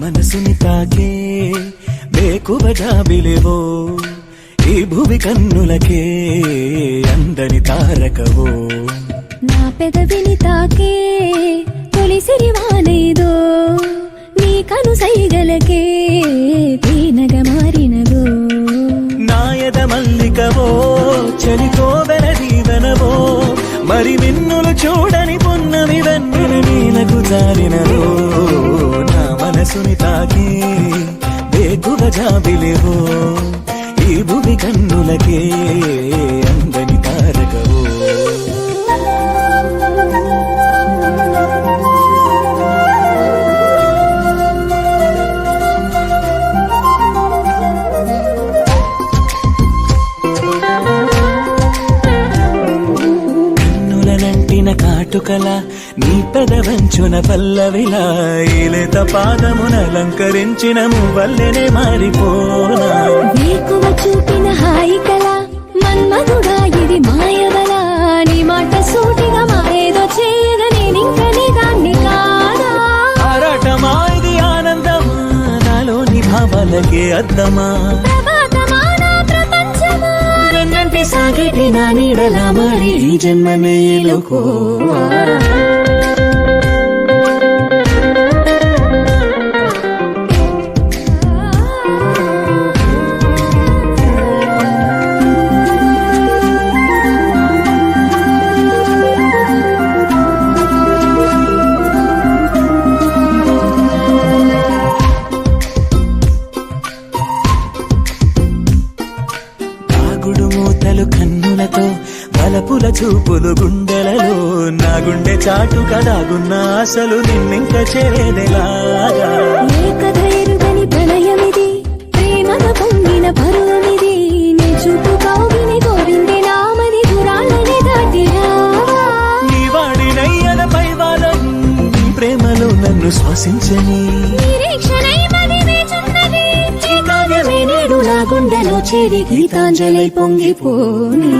మనసుని తాకే ಬೇಕುವ ಜಾಬಿಲೆವೋ ಈ ಭುವಿ ಕನ್ನುಲಕೆ ಅಂదని తారకవో నా పెదవిని తాకే తొలి సిరివానేదో నీ కను సైగలకే తేనగ మారినదో నాయద మల్లికవో చలికోవెల దీవెనవో మరి మిన్నులు చూడని పున్నమి వెన్నెల నీలకు జారినదో నా మనసుని తాకే ಬೇಕುವ ಜಾಬಿಲೆವೋ ಈ ಭುವಿ ಕನ್ನುಲಕೆ ಅಂదని తారకవో కన్నులనంటిన కాటుకల నీ పెదవంచున పల్లవిలా ఏలేత పాదమున అలంకరించిన మువ్వల్లెనే మారిపోనా వేకువ చూపిన హాయి కల మన్మధుడా ఇది మాయవల నీ మాట సూటిగా మాయేదో చేయగా నేనింకనే దాన్ని కాదా ఆరాటమా ఇది ఆనందమా నాలోని భావాలకే అద్దమా ప్రభాతమా నా ప్రపంచమా వెన్నంటి సాగటి నా నీడలా మరి ఈ జన్మనే ఎలుకోవా మూతలు కన్నులతో బలపుల చూపులు గుండెలలో నా గుండె చాటుగా దాగున్న అసలు నిన్నింక చేరేదెలాగా ఏ కథ ఎరుగని ప్రణయమిది ప్రేమగా పొంగిన పరువమిది నీ చూపు కౌగిని కోరింది నామది దూరాలనే దాటిరావా నీ వాడినయ్యన పైవాలం నీ ప్రేమలో నన్ను శ్వాసించని నిరీక్షణై మది వేచున్నది ఈ కావ్యమే నేడు నా గుండెలో చేరి గీతాంజలి పొంగిపోని